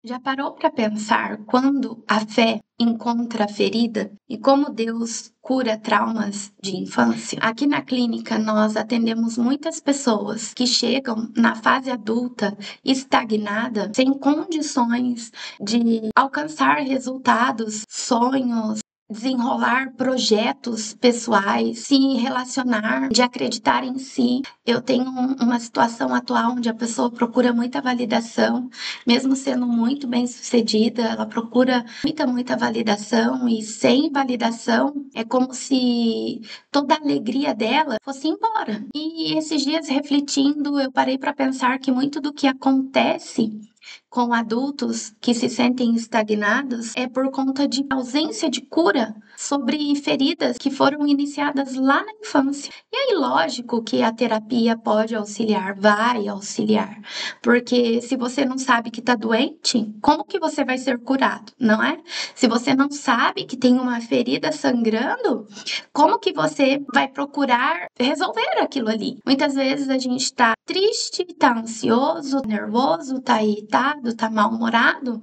Já parou para pensar quando a fé encontra a ferida e como Deus cura traumas de infância? Aqui na clínica, nós atendemos muitas pessoas que chegam na fase adulta estagnada, sem condições de alcançar resultados, sonhos, desenrolar projetos pessoais, se relacionar, de acreditar em si. Eu tenho uma situação atual onde a pessoa procura muita validação, mesmo sendo muito bem-sucedida, ela procura muita validação, e sem validação é como se toda a alegria dela fosse embora. E esses dias refletindo, eu parei para pensar que muito do que acontece com adultos que se sentem estagnados é por conta de ausência de cura sobre feridas que foram iniciadas lá na infância. E aí, lógico que a terapia pode auxiliar, vai auxiliar, porque se você não sabe que está doente, como que você vai ser curado, não é? Se você não sabe que tem uma ferida sangrando, como que você vai procurar resolver aquilo ali? Muitas vezes a gente está triste, tá ansioso, nervoso, tá irritado, tá mal-humorado,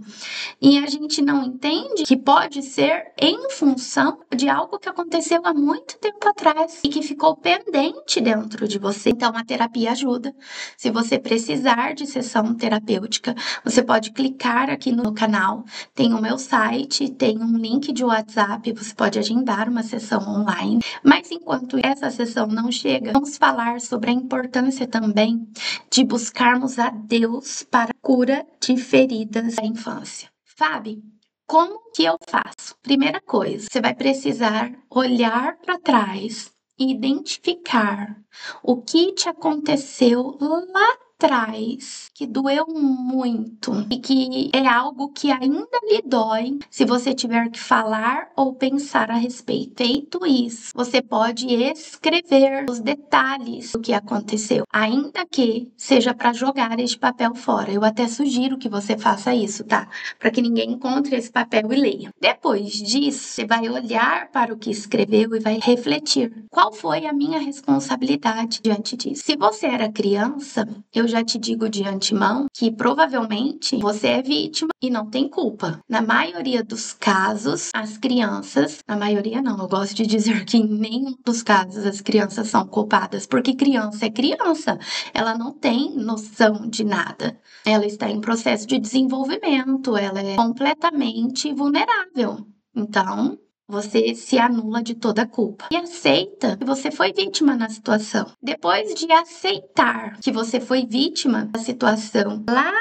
e a gente não entende que pode ser em função de algo que aconteceu há muito tempo atrás e que ficou pendente dentro de você. Então, a terapia ajuda. Se você precisar de sessão terapêutica, você pode clicar aqui no canal, tem o meu site, tem um link de WhatsApp, você pode agendar uma sessão online. Mas enquanto essa sessão não chega, vamos falar sobre a importância também de buscarmos a Deus para a cura de feridas da infância. Fábio, como que eu faço? Primeira coisa, você vai precisar olhar para trás e identificar o que te aconteceu lá atrás, que doeu muito e que é algo que ainda lhe dói se você tiver que falar ou pensar a respeito. Feito isso, você pode escrever os detalhes do que aconteceu, ainda que seja para jogar este papel fora. Eu até sugiro que você faça isso, tá? Para que ninguém encontre esse papel e leia. Depois disso, você vai olhar para o que escreveu e vai refletir. Qual foi a minha responsabilidade diante disso? Se você era criança, eu já te digo de antemão que provavelmente você é vítima e não tem culpa. Na maioria dos casos, as crianças, na maioria não, eu gosto de dizer que em nenhum dos casos as crianças são culpadas, porque criança é criança, ela não tem noção de nada. Ela está em processo de desenvolvimento, ela é completamente vulnerável. Então, você se anula de toda a culpa e aceita que você foi vítima na situação. Depois de aceitar que você foi vítima da situação lá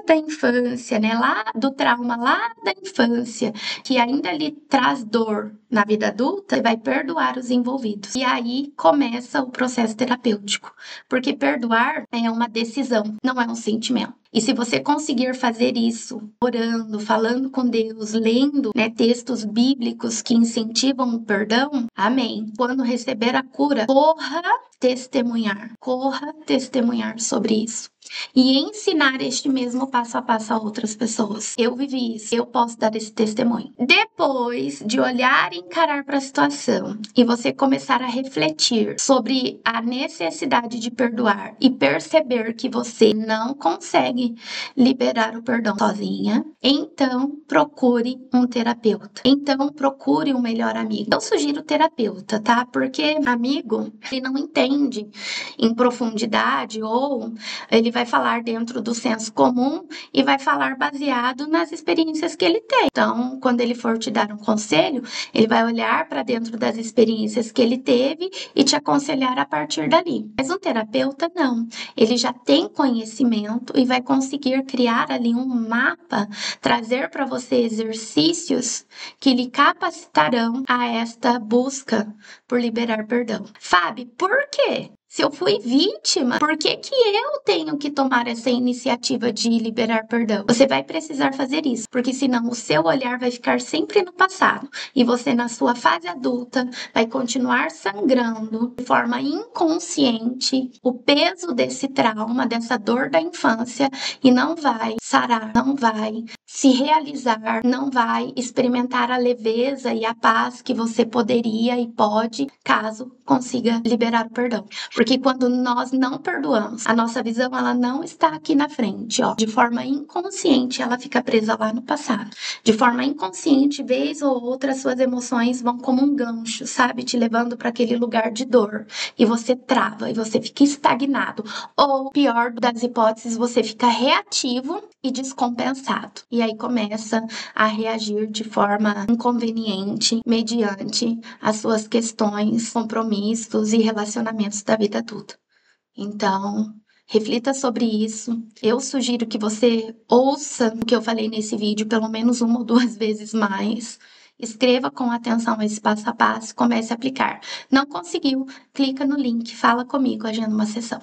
da infância, né? Lá do trauma lá da infância, que ainda lhe traz dor na vida adulta, você vai perdoar os envolvidos. E aí começa o processo terapêutico, porque perdoar é uma decisão, não é um sentimento. E se você conseguir fazer isso, orando, falando com Deus, lendo, né, textos bíblicos que incentivam o perdão, amém. Quando receber a cura, corra testemunhar sobre isso. E ensinar este mesmo passo a passo a outras pessoas. Eu vivi isso, eu posso dar esse testemunho. Depois de olhar e encarar para a situação e você começar a refletir sobre a necessidade de perdoar e perceber que você não consegue liberar o perdão sozinha, então procure um terapeuta. Então procure um melhor amigo. Eu sugiro terapeuta, tá? Porque amigo, ele não entende em profundidade, ou ele vai falar dentro do senso comum e vai falar baseado nas experiências que ele tem. Então, quando ele for te dar um conselho, ele vai olhar para dentro das experiências que ele teve e te aconselhar a partir dali. Mas um terapeuta não. Ele já tem conhecimento e vai conseguir criar ali um mapa, trazer para você exercícios que lhe capacitarão a esta busca por liberar perdão. Fábio, por quê? Se eu fui vítima, por que que eu tenho que tomar essa iniciativa de liberar perdão? Você vai precisar fazer isso, porque senão o seu olhar vai ficar sempre no passado e você, na sua fase adulta, vai continuar sangrando de forma inconsciente o peso desse trauma, dessa dor da infância, e não vai sarar, não vai se realizar, não vai experimentar a leveza e a paz que você poderia e pode, caso consiga liberar o perdão. Porque quando nós não perdoamos, a nossa visão ela não está aqui na frente, ó. De forma inconsciente, ela fica presa lá no passado. De forma inconsciente, vez ou outra, suas emoções vão como um gancho, sabe? Te levando para aquele lugar de dor. E você trava, e você fica estagnado. Ou, pior das hipóteses, você fica reativo e descompensado. E aí começa a reagir de forma inconveniente mediante as suas questões, compromissos e relacionamentos da vida adulta. Então, reflita sobre isso. Eu sugiro que você ouça o que eu falei nesse vídeo pelo menos uma ou duas vezes mais. Escreva com atenção esse passo a passo e comece a aplicar. Não conseguiu? Clica no link, fala comigo, agenda uma sessão.